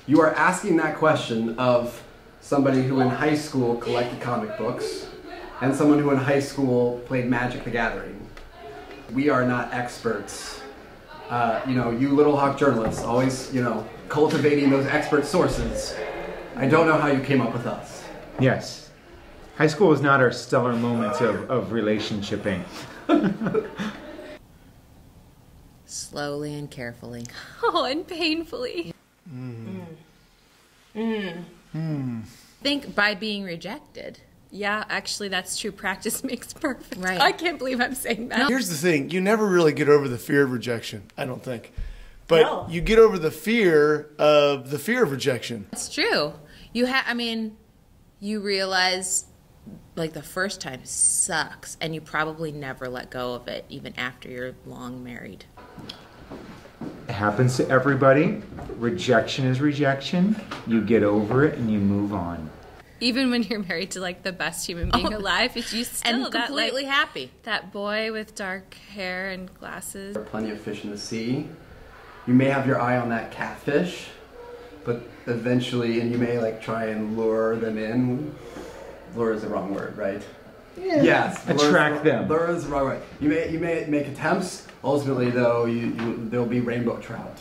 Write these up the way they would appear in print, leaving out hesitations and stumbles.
You are asking that question of somebody who in high school collected comic books and someone who in high school played Magic the Gathering. We are not experts. You Little Hawk journalists, always, cultivating those expert sources. I don't know how you came up with us. Yes. High school was not our stellar moments of relationshiping. Slowly and carefully. Oh, and painfully. Think by being rejected. Yeah, actually, that's true. Practice makes perfect. Right. I can't believe I'm saying that. Here's the thing. You never really get over the fear of rejection, I don't think. But you get over the fear of rejection. It's true. You realize, like, the first time sucks, and you probably never let go of it, even after you're long married. It happens to everybody. Rejection is rejection. You get over it and you move on. Even when you're married to, like, the best human being alive, if you still and completely happy. That boy with dark hair and glasses. There are plenty of fish in the sea. You may have your eye on that catfish, but eventually, and you may try and lure them in. Lure is the wrong word, right? Yeah. Yes. Attract them. Lure is the wrong word. You may make attempts. Ultimately, though, there'll be rainbow trout.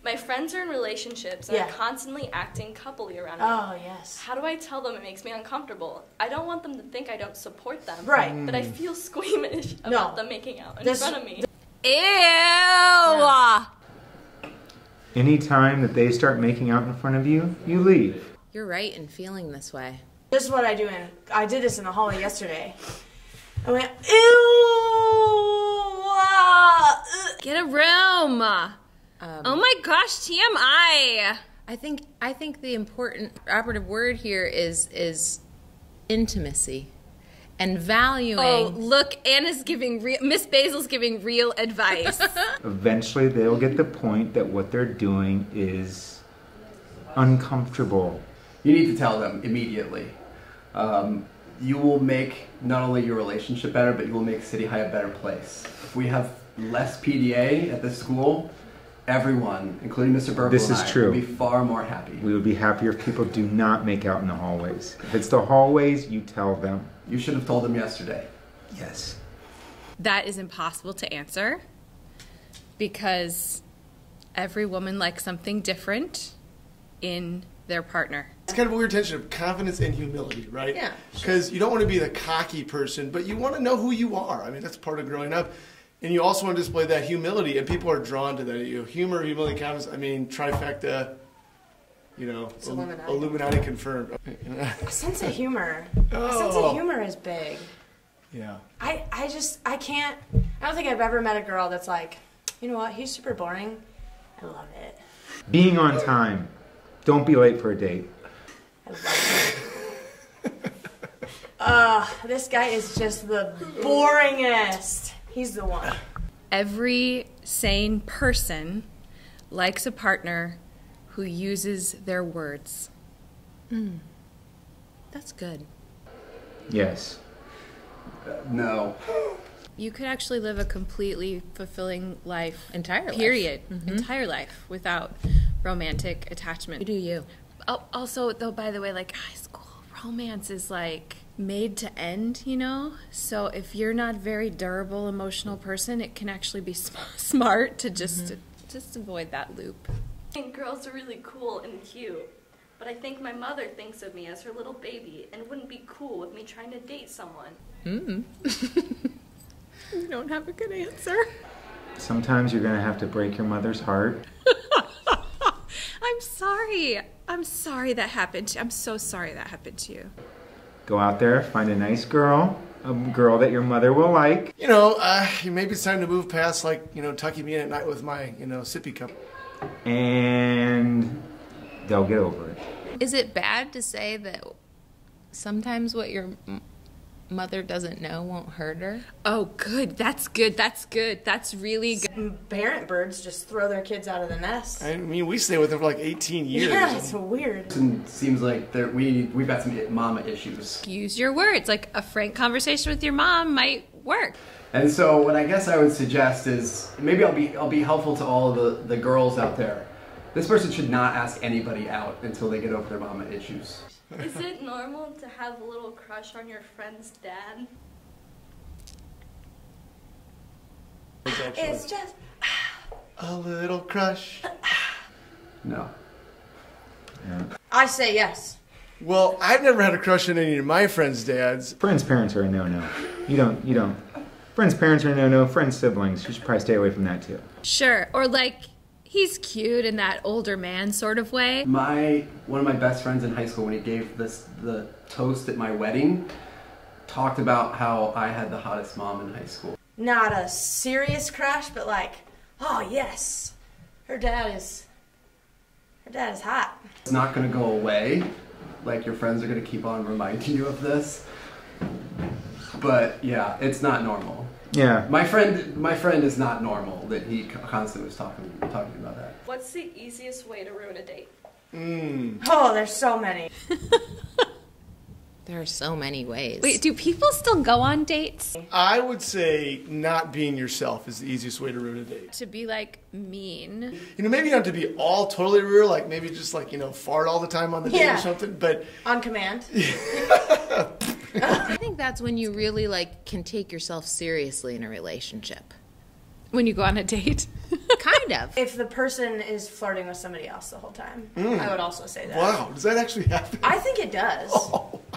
My friends are in relationships and are constantly acting coupley around me. Oh, yes. How do I tell them it makes me uncomfortable? I don't want them to think I don't support them. Right. But I feel squeamish about them making out in front of me. Ew! Yeah. Anytime that they start making out in front of you, you leave. You're right in feeling this way. This is what I do, I did this in the hallway yesterday. I went, ew! Get a room! Oh my gosh, TMI! I think the important operative word here is intimacy and valuing. Oh, look, Anna's giving Miss Basil's giving real advice. Eventually they'll get the point that what they're doing is uncomfortable. You need to tell them immediately. You will make not only your relationship better, but you will make City High a better place. If we have less PDA at this school, everyone, including Mr. Burkle This and is I, true. will be far more happy. We would be happier if people do not make out in the hallways. If it's the hallways, you tell them. You should have told them yesterday. Yes. That is impossible to answer because every woman likes something different in their partner. It's kind of a weird tension of confidence and humility, right? Yeah. Because you don't want to be the cocky person, but you want to know who you are. I mean, that's part of growing up. And you also want to display that humility, and people are drawn to that. Humor, humility, confidence, trifecta, Illuminati confirmed. A sense of humor. A sense of humor is big. Yeah. I don't think I've ever met a girl that's like, you know what, he's super boring. I love it. Being on time. Don't be late for a date. I love it. This guy is just the boringest. He's the one. Every sane person likes a partner who uses their words. That's good. Yes. No. You could actually live a completely fulfilling life. Entire life. Period. Entire life without romantic attachment. You do you. Also, though, by the way, high school romance is made to end, So if you're not a very durable, emotional person, it can actually be smart to just avoid that loop. I think girls are really cool and cute, but I think my mother thinks of me as her little baby and wouldn't be cool with me trying to date someone. You don't have a good answer. Sometimes you're going to have to break your mother's heart. I'm sorry that happened. I'm so sorry that happened to you. Go out there, find a nice girl, a girl that your mother will like. Maybe it's time to move past, tucking me in at night with my, sippy cup. And they'll get over it. Is it bad to say that sometimes what your mother doesn't know won't hurt her? Oh, good. That's good. That's good. That's really good. Parent birds just throw their kids out of the nest. I mean, we stayed with them for 18 years. Yeah, it's weird. It seems like we've got some mama issues. Use your words. A frank conversation with your mom might work. And so what I guess I would suggest is maybe I'll be helpful to all of the girls out there. This person should not ask anybody out until they get over their mama issues. Is it normal to have a little crush on your friend's dad? It's just a little crush. No. Yeah. I say yes. Well, I've never had a crush on any of my friends' dads. Friends' parents are a no-no. You don't. Friends' parents are a no-no. Friends' siblings. You should probably stay away from that too. Sure. Or like, he's cute in that older man sort of way. One of my best friends in high school, when he gave the toast at my wedding, talked about how I had the hottest mom in high school. Not a serious crush, but like, oh yes, her dad is hot. It's not going to go away. Like, your friends are going to keep on reminding you of this. But yeah, it's not normal. Yeah. My friend is not normal that he constantly was talking about that. What's the easiest way to ruin a date? Oh, there's so many. There are so many ways. Wait, do people still go on dates? I would say not being yourself is the easiest way to ruin a date. To be like mean. You know, maybe not to be all totally real, like maybe just like, fart all the time on the date or something, but... On command. I think that's when you really can take yourself seriously in a relationship. When you go on a date. Kind of. If the person is flirting with somebody else the whole time, I would also say that. Wow, does that actually happen? I think it does.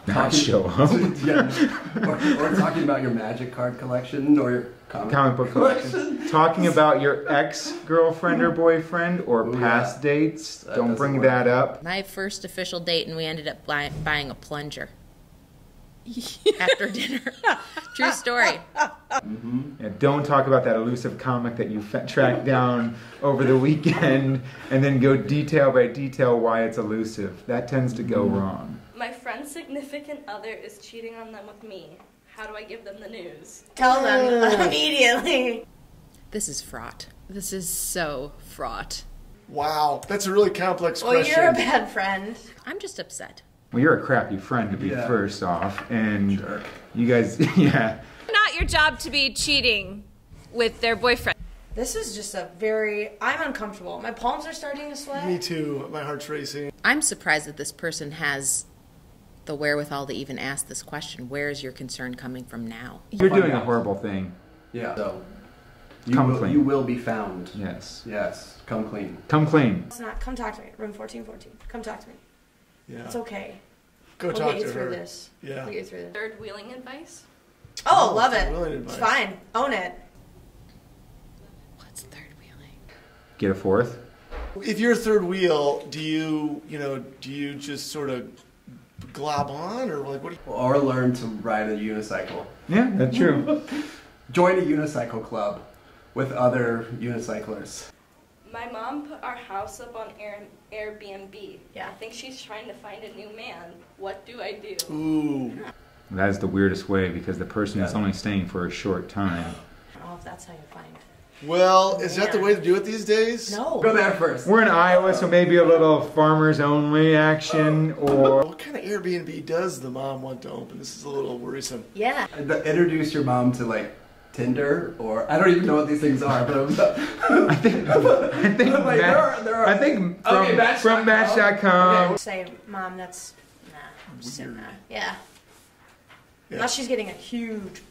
Not show up. Yeah. Or talking about your magic card collection or your Comic book collection. Talking about your ex-girlfriend or boyfriend or past dates. Don't bring that up. My first official date, and we ended up buying a plunger after dinner. True story. Yeah, don't talk about that elusive comic that you tracked down over the weekend and then go detail by detail why it's elusive. That tends to go wrong. My friend's significant other is cheating on them with me. How do I give them the news? Tell them immediately. This is fraught. This is so fraught. Wow, that's a really complex Well, question. you're a bad friend. I'm just upset. Well, you're a crappy friend to be first off, and you guys, Not your job to be cheating with their boyfriend. This is just I'm uncomfortable. My palms are starting to sweat. Me too, my heart's racing. I'm surprised that this person has the wherewithal to even ask this question. Where is your concern coming from now? you're doing a horrible thing. Yeah. So Come clean. you will be found. Yes. Yes. Come clean. Come clean. It's not. Come talk to me. Room 1414. Come talk to me. Yeah. It's okay. Go We'll talk get you to through her. this. Yeah. We'll get you through this. Third wheeling advice? Oh, love third it. wheeling It's advice. fine. Own it. What's third wheeling? Get a fourth. If you're a third wheel, do you just sort of glob on, or like what do you... Or learn to ride a unicycle. Yeah, that's true. Join a unicycle club with other unicyclers. My mom put our house up on Airbnb. Yeah. I think she's trying to find a new man. What do I do? Ooh. That is the weirdest way because the person is only staying for a short time. I don't know if that's how you find it. Well, is that the way to do it these days? No. Go there first. We're in Iowa, so maybe a little farmers only action or... What kind of Airbnb does the mom want to open? This is a little worrisome. Yeah. Introduce your mom to Tinder, or I don't even know what these things are, but I think from Match.com. Okay. Say, Mom, that's I'm just saying that. Yeah. Unless she's getting a huge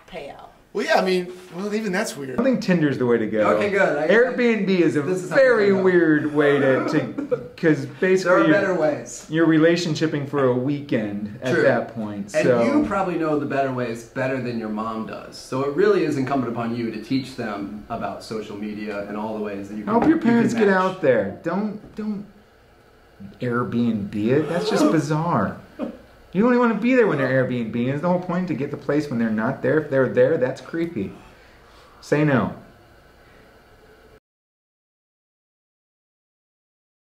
payout. Well, yeah, even that's weird. I think Tinder's the way to go. Okay, good. Airbnb is a This is how very it's gonna go. weird way because There basically are better ways. you're relationshiping for a weekend at True. that point. And So you probably know the better ways better than your mom does. So it really is incumbent upon you to teach them about social media and all the ways that you can help your you can parents get match. out there. Don't Airbnb it. That's just bizarre. You don't even want to be there when they're Airbnb. It's the whole point to get the place when they're not there. If they're there, that's creepy. Say no.